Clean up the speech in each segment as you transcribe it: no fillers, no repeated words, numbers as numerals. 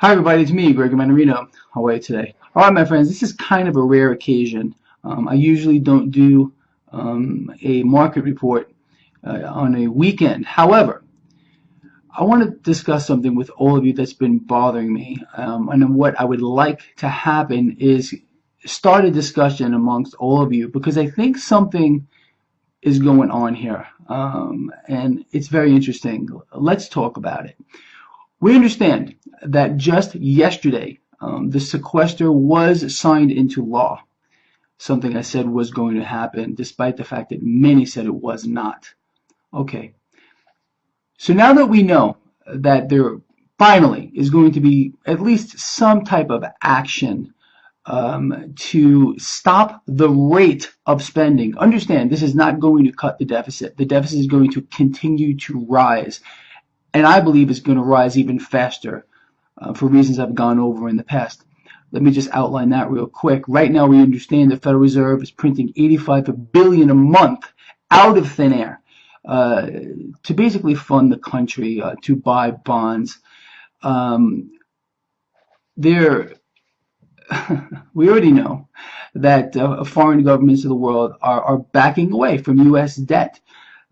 Hi everybody, it's me, Greg Manarino. How are you today? Alright my friends, this is kind of a rare occasion. I usually don't do a market report on a weekend. However, I want to discuss something with all of you that's been bothering me. And what I would like to happen is start a discussion amongst all of you because I think something is going on here. And it's very interesting. Let's talk about it. We understand that just yesterday, the sequester was signed into law, something I said was going to happen, despite the fact that many said it was not. Okay, so now that we know that there finally is going to be at least some type of action to stop the rate of spending, understand this is not going to cut the deficit. The deficit is going to continue to rise. And I believe it's going to rise even faster for reasons I've gone over in the past. Let me just outline that real quick. Right now we understand the Federal Reserve is printing $85 billion a month out of thin air to basically fund the country, to buy bonds. We already know that foreign governments of the world are backing away from U.S. debt.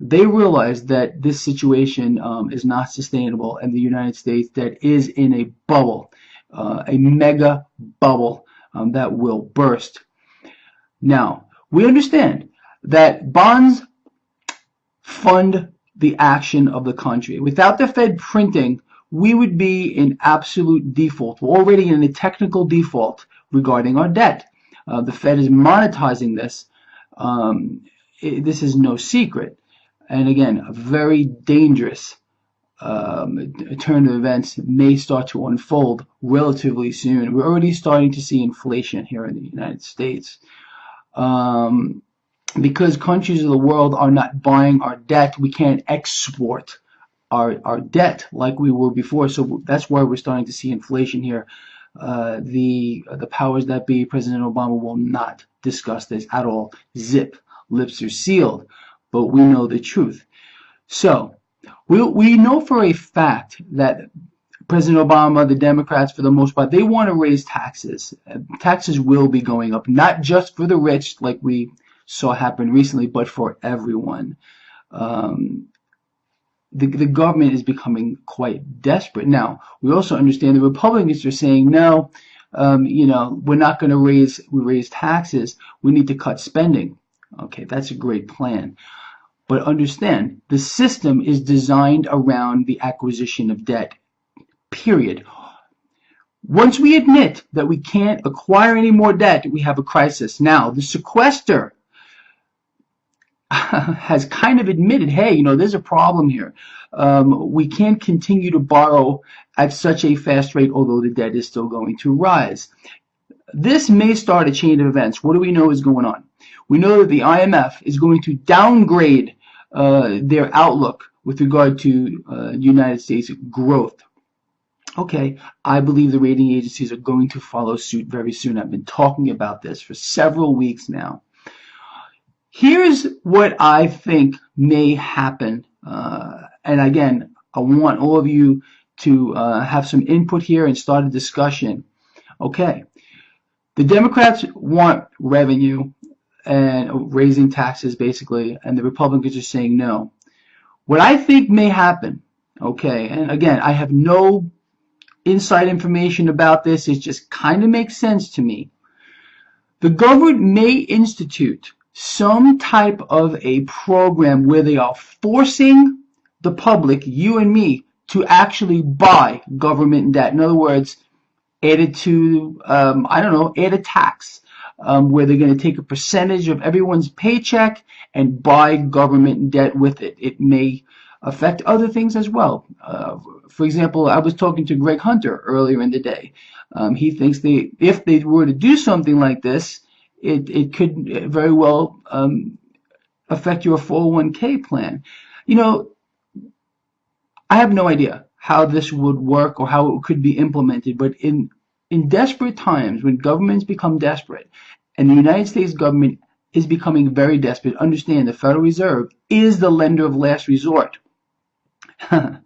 They realize that this situation is not sustainable, and the United States that is in a bubble, a mega bubble that will burst. Now, we understand that bonds fund the action of the country. Without the Fed printing, we would be in absolute default. We're already in a technical default regarding our debt. The Fed is monetizing this. This is no secret. And again, a very dangerous turn of events may start to unfold relatively soon. We're already starting to see inflation here in the United States. Because countries of the world are not buying our debt, we can't export our debt like we were before. So that's why we're starting to see inflation here. The powers that be, President Obama, will not discuss this at all. Zip, lips are sealed. But we know the truth. So we know for a fact that President Obama, the Democrats, for the most part, they want to raise taxes. Taxes will be going up, not just for the rich, like we saw happen recently, but for everyone. The government is becoming quite desperate. Now, we also understand the Republicans are saying, no, we're not going to raise taxes. We need to cut spending. Okay, that's a great plan. But understand, the system is designed around the acquisition of debt, period. Once we admit that we can't acquire any more debt, we have a crisis. Now, the sequester has kind of admitted, hey, there's a problem here. We can't continue to borrow at such a fast rate, although the debt is still going to rise. This may start a chain of events. What do we know is going on? We know that the IMF is going to downgrade their outlook with regard to United States growth. Okay, I believe the rating agencies are going to follow suit very soon. I've been talking about this for several weeks now. Here's what I think may happen. And again, I want all of you to have some input here and start a discussion. Okay, the Democrats want revenue and raising taxes basically, and the Republicans are saying no. What I think may happen, okay, and again, I have no inside information about this, it just kind of makes sense to me. The government may institute some type of a program where they are forcing the public, you and me, to actually buy government debt. In other words, add it to, add a tax. Where they're going to take a percentage of everyone's paycheck and buy government debt with it. It may affect other things as well. For example, I was talking to Greg Hunter earlier in the day. He thinks if they were to do something like this, it could very well affect your 401k plan. I have no idea how this would work or how it could be implemented, but in desperate times, when governments become desperate, and the United States government is becoming very desperate, understand the Federal Reserve is the lender of last resort. And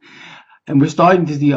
we're starting to see